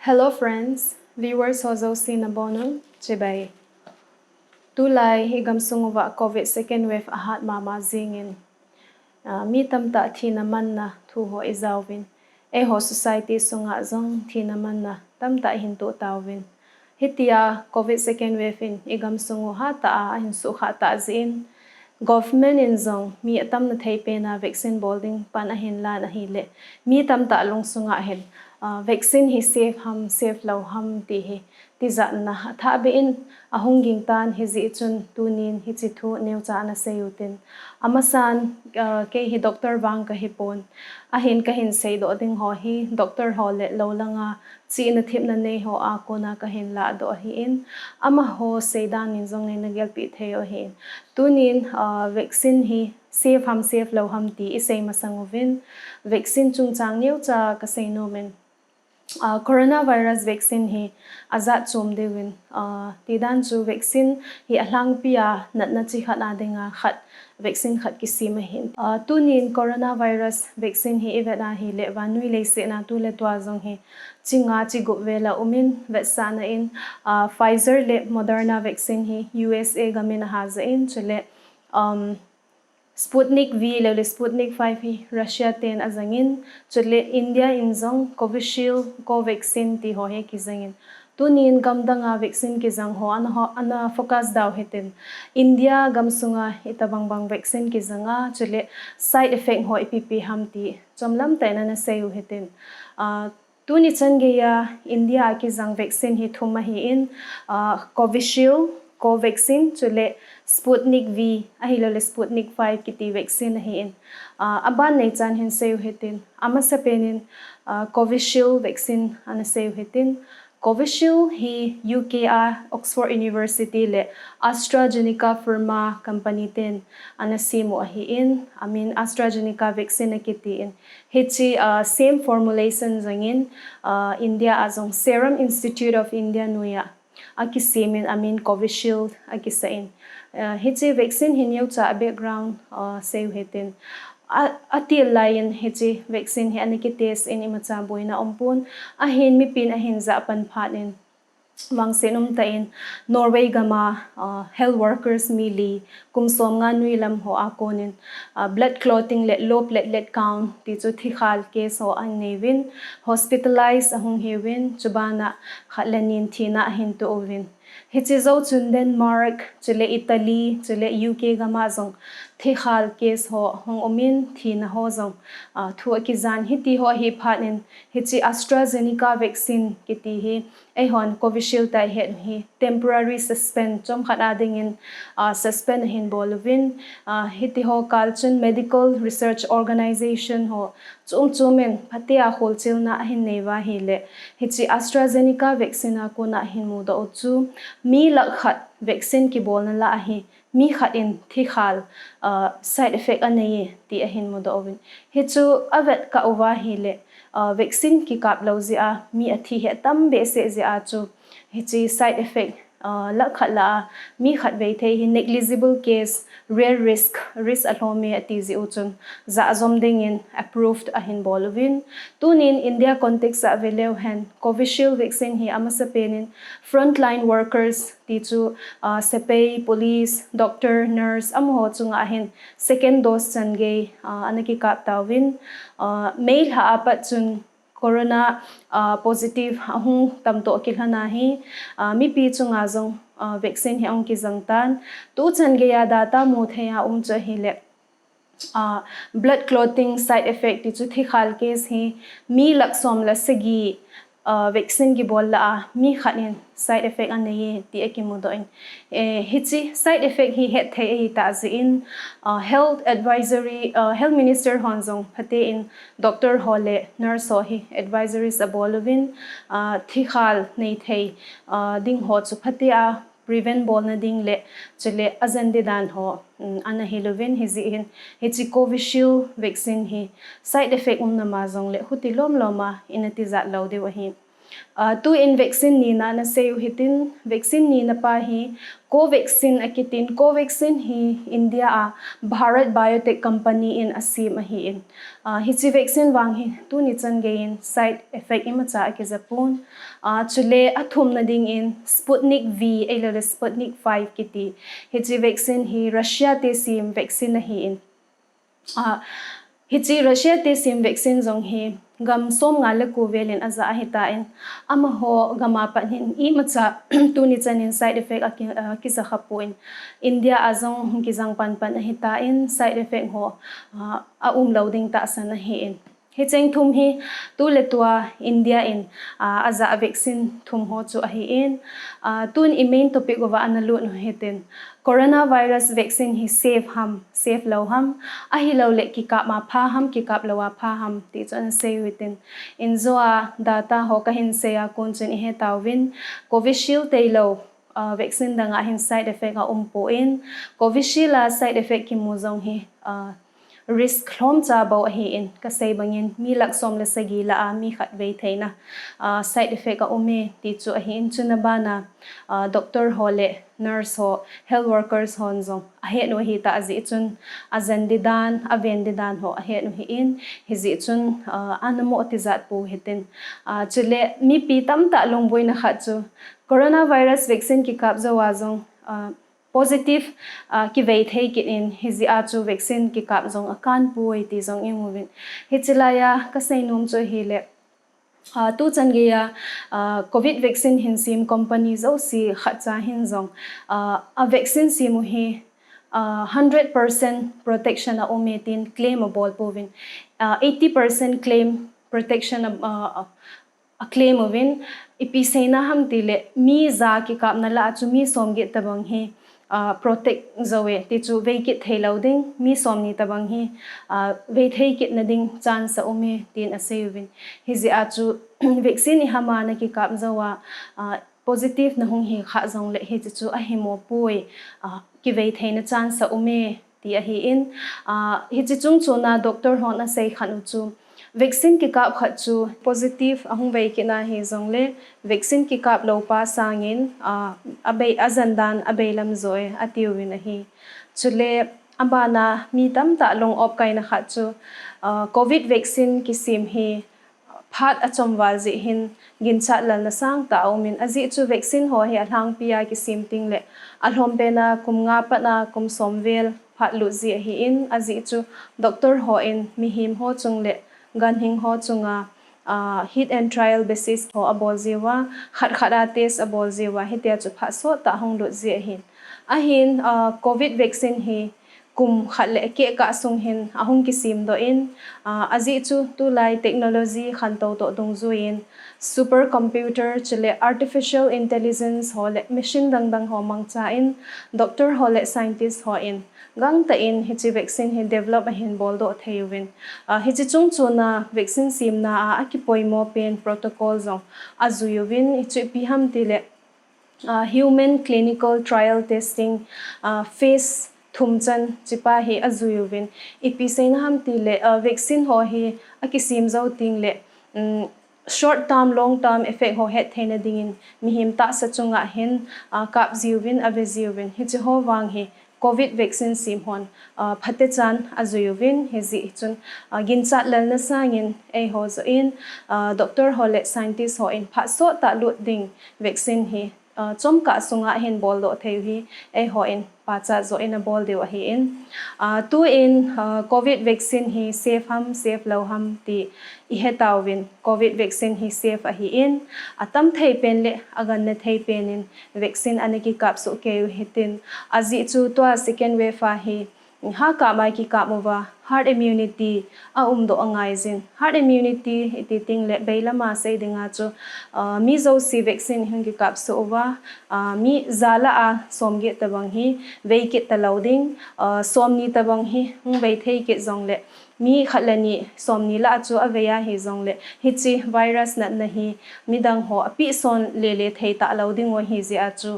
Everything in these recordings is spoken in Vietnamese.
Hello friends, viewers hozo sinabonum chibay. Tulay higam sunguwa COVID second wave ahat mama zingin. Mi tamta thinaman na thuho izawin. Eho society sunga zong thinaman na tamta hinto tawin. Hitia COVID second wave in igam sungu hata hinsu hata zin. Government in zong mi atam na thaype na vaccine bolding panahin la na hile. Mi tamta long sunga hin. Vaccine hi safe lau ham ti hi ti za na tha be in ahunging tan hi zi chun tunin hi chi thu neu cha na seyutin amasan ke hi doctor wang ka hi pon ahin ka hin sei do ding ho hi doctor ho le lo langa chi na thip na nei ho a ko na ka hin la do hi in ama ho seidan in zong ne gel pi theo hi tunin vaccine hi safe lo ham ti isei masangovin vaccine chung chang neu cha ka sei no men coronavirus vaccine hi azat chom dewin tidan chu vaccine hi ahlang pia natna chi khat adinga khat vaccine khat ki sima hin tunin coronavirus vaccine hi evena hi le wanui le se na tu le twa jong hi chinga chi go vela umin vaccine in Pfizer le Moderna vaccine hi USA gamin ha za in chule Sputnik V le Sputnik 5 hi Russia 10 azangin chule India inzong Covishield Covaxin ti ho he kizangin tunin gamdanga vaccine kizang ho ana focus daw hetin India gamsunga itabang bang vaccine kizanga chule side effect ho ipp hamti chomlam taina na sayu hetin tuni changeya India kizang vaccine hi thuma hi in Covishield Covaxin chule Sputnik V ahilole Sputnik 5 kiti vaccine hi in aban nei chan hin seu hetin ama sapenin Covishield vaccine ana seu hetin Covishield hi UKA Oxford University le AstraZeneca Pharma company ten ana simo hi in AstraZeneca vaccine kiti in hichi same formulation zangin India azong Serum Institute of India nuya akisimin Covishield akisain hichi vaccine hinyau cha background seu hetin atil lion hichi vaccine hi aniki test in imacha boina ompun ahin mi pin ahin za pan phanin wangsenum tain Norway gama health workers mili kumsom nga nui lam ho akonin blood clotting le low platelet count ti chu thikhal case ho an nevin hospitalized ahung hewin chubana khalanin thina hin to ovin hichi zo chun Denmark chule Italy chule UK gama zong thikhal case ho hong omin thina ho zong thu ki zan hiti ho hi phanin hichi AstraZeneca vaccine kiti hi ehon Covishield tai het hi temporary suspend chom khada ding in suspend hin bolovin hiti ho Kalchun Medical Research Organization ho chumen phatia holchil na hin newa hi le hichi AstraZeneca vaccine ko na hin mu do chu mi lakhat vaccine ki bol na la hi mi khat in thikhal side effect anei ti ahin mu do ovin hichu avet ka owa hi le vaccine ki kap lo zia mi athi he tam be se zia chu hichi side effect lakhat la mi khat ve the hi negligible case rare risk alome ati zi uchun za zom ding in approved ahin bolovin tunin India context avelew hen Covishield vaccine hi amasa penin frontline workers ti chu sepay police doctor nurse amho chunga ahin second dose change anaki kap tawin mail ha apat chun corona positive ahung tamto kilhana hi mi pi chunga zong vaccine hi ong ki jangtan tu change ya data mu theya cha hi le blood clotting side effect ti chu thikhal case hi mi laksom la segi vaccine gi bol la mi khanin side effect anei ti ekimudoin hichi side effect hi het the hi ta zin health advisory health minister honjong phate in doctor hole nurse ho hi advisories abolovin thikhal nei thei ding ho chu phatia prevent bol na ding le chele azande dan ho ana hilovin hizi hichi Covishield vaccine hi side effect na ma jong le huti lom loma inati za lo de wa hi tu in vaccine ni na na seu hitin vaccine ni na pa hi Covaxin akitin Covaxin hi India a Bharat Biotech company in asim a hi in hi chi vaccine wang hi tu ni chan gain side effect ima cha ki japun chule athum na ding in Sputnik V elo Sputnik 5 kiti hi chi vaccine hi Russia te sim vaccine hi in Hichi Russia te sim vaccine zong hi gam som nga le ku velin aza hita in ama ho gama pa hin I macha tu ni chanin side effect ki za khapuin India azong ki jang pan hita in side effect ho a loading ta sana hi in hi cheng thum hi tu le tua India in aza vaccine thum ho chu hi in tun I main topic over analu no hitin coronavirus vaccine hi safe lo ham a hi lo le ki kap ma pha ham ki kap lo wa pha ham ti chan se within in zoa data ho ka hin se a kun chen he tawin Covishield te lo vaccine danga hin side effect a po in Covishield a side effect ki mu zong hi risk hlom cha bo hi in ka sei bangin mi lak som le sagi la a mi khat ve theina side effect a ome ti chu a hi in chuna bana doctor hole nurse ho health workers hon zong a he no hi ta azi chun azandidan avendidan ho a he no hi in hi zi chun anamo tizat pu hitin chule mi pi tam ta longboi na kha chu coronavirus vaccine ki kap zo wa zong positive ki vei thei ki in hizi a chu vaccine ki kap zong akan puai ti zong imovin hichilaya ka sei nom chu hi le tu chan ge ya covid vaccine hin sim company zo si khacha hin zong a vaccine sim hi 100% protection a ometin claimable povin 80% claim protection a claim ovin ipiseina ham tile mi za ki kap na la chu mi somge tabang hi protect zoe ti chu veikit theilouding mi somni tabang hi veithei na ding chance ome tin asevin hizi a chu vaccine hama na ki kap zawa positive na hung hi kha zong le hi chu a himo pui ki veithei na chance ome ti a hi in hi chi chung chuna doctor hon na sei khanu chu vaccine ki kap khat chu positive ahung vei ki na hi zong le vaccine ki kap lo pa sangin abei azandan abeilam zoi atiwin hi chule ambana mi tam ta long op kai na khat chu covid vaccine ki sim hi phat achomwal ji hin gincha lal na sang ta omin azi chu vaccine ho hi alang pia ki sim ting le alhom pe na kumnga pa na kum somvel phat lu ji hi in azi chu doctor ho in mi him ho chung le gan hing ho chunga hit and trial basis ho abol jewa khat khara test abol jewa hi te chu pha so ta hong lu je hin a hin covid vaccine hi kum khat le ke ka sung hin ahung ki sim do in azi chu tu lai technology khan to dong zu in super computer chile artificial intelligence ho le machine dang ho mang cha in doctor ho le scientist ho in gang ta in hi chi vaccine hi develop a hin bol do theiwin hi chi chung chuna vaccine sim na a ki poimo pen protocol zong azuyuwin hi chi pi ham tile human clinical trial testing phase thumchan chipa hi azuyuwin ipisein ham tile vaccine ho hi a ki sim zo ting le short term long term effect ho het theina dingin mihim ta sa chunga hin kap ziwin ave ziwin hi chi ho wang hi covid vaccine sim hon phate chan azuyuwin hezi chun gincha lalna sangin ei ho zo in doctor hole scientist ho in pha so ta lut ding vaccine hi chomka sunga hin bol do thei hi ei ho in pacha zo in a bol deu hi in tu in covid vaccine hi safe lo ham ti I hetawin covid vaccine hi safe a hi in atam thei pen le agan na thei pen in vaccine aniki kap so ke hitin azi chu to second wave a hi ha ka mai ki ka mova herd immunity a do angai zin herd immunity iti ting le beilama sei dinga chu mi zo si vaccine hin ki kap so wa mi zala a somge tabang hi veike taloding somni tabang hi vei thei ke zong le mi khalani somni la chu aveya hi zong le hichi virus na hi midang ho api son le thei ta loading o hi ji a chu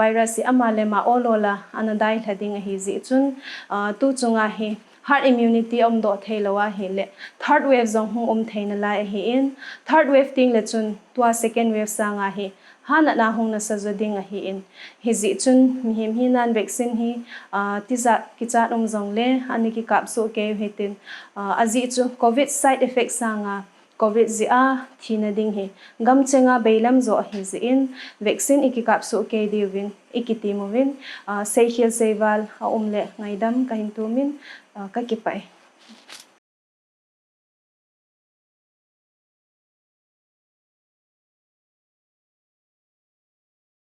virus si amale ma olola anadai thading hi ji chun tu chunga hi herd immunity do thei lawa hi le third wave zong hung theina la hi in third wave ting le chun tua second wave sanga hi hana na hung na sa joding a hi in hi zi chun mihim hi nan vaccine hi tiza kicha zong le ani ki kap so ke hetin azi chu covid side effect sanga covid zia thina ding hi gam chenga beilam zo hi zi in vaccine ikikap so ke diwin ikitimovin sei khil seiwal a umle ngaidam kahin tumin ka kipai